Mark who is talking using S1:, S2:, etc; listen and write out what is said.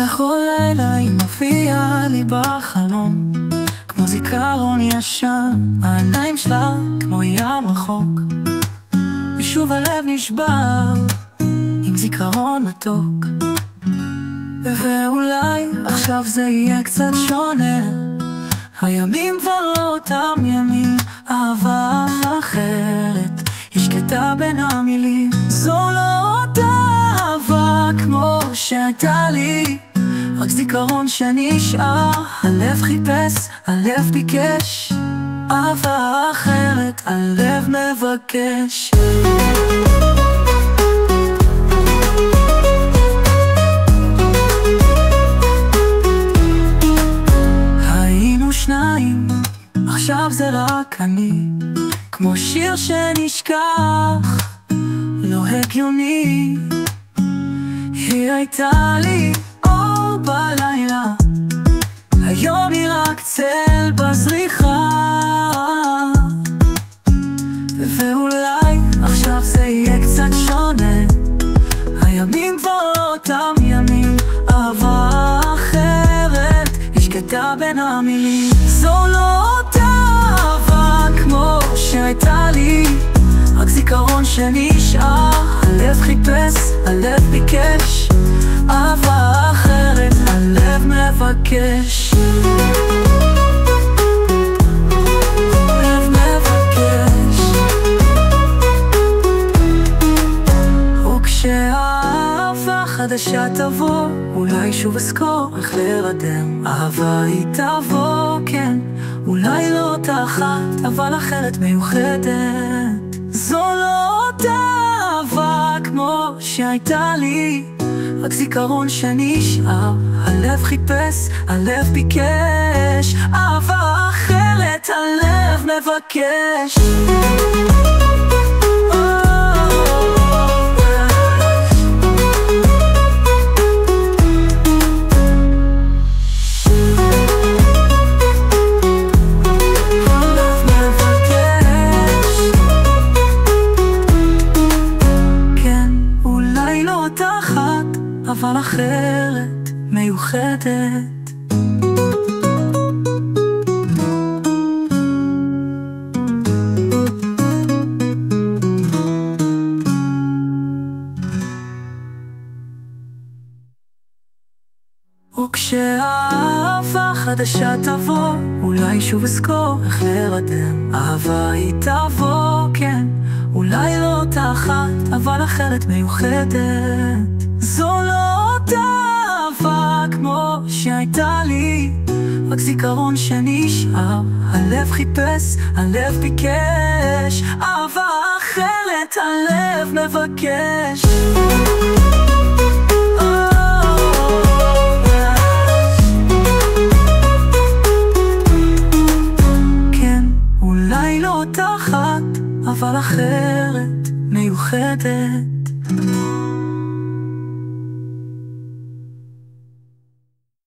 S1: בכל לילה היא מופיעה לי בחלום, כמו זיכרון ישן, העיניים שלה כמו ים רחוק, ושוב הלב נשבר עם זיכרון מתוק. ואולי עכשיו זה יהיה קצת שונה, הימים כבר לא אותם ימים, אהבה אחרת היא שקטה בין המילים. זו לא אותה אהבה כמו שהייתה לי, רק זיכרון שנשאר. הלב חיפש, הלב ביקש אהבה אחרת, הלב מבקש. היינו שניים, עכשיו זה רק אני, כמו שיר שנשכח, לא הגיוני. היא הייתה לי אור בלילה, היום היא רק צל בזריחה. ואולי עכשיו זה יהיה קצת שונה, הימים כבר אותם ימים, אהבה אחרת היא שקטה בין המילים. זו לא אותה אהבה כמו שהייתה לי, רק זיכרון שנשאר. הלב חיפש, הלב ביקש אהבה אחרת, הלב מבקש. הלב מבקש. וכשהאהבה חדשה תבוא, אולי שוב אזכור איך להירדם. אהבה היא תבוא, כן, אולי לא אותה אחת, אבל אחרת מיוחדת. זו לא אותה אהבה כמו שהייתה לי, רק זיכרון שנשאר. הלב חיפש, הלב ביקש אהבה אחרת, הלב מבקש. אבל אחרת מיוחדת. וכשהאהבה חדשה תבוא, אולי שוב אזכור איך להירדם. אהבה היא תבוא, כן, אולי לא אותה אחת, אבל אחרת מיוחדת. זו לא אותה אהבה כמו שהייתה לי, רק זיכרון שנשאר. הלב חיפש, הלב ביקש אהבה אחרת, הלב מבקש. כן, אולי לא אותה אחת, אבל אחרת מיוחדת.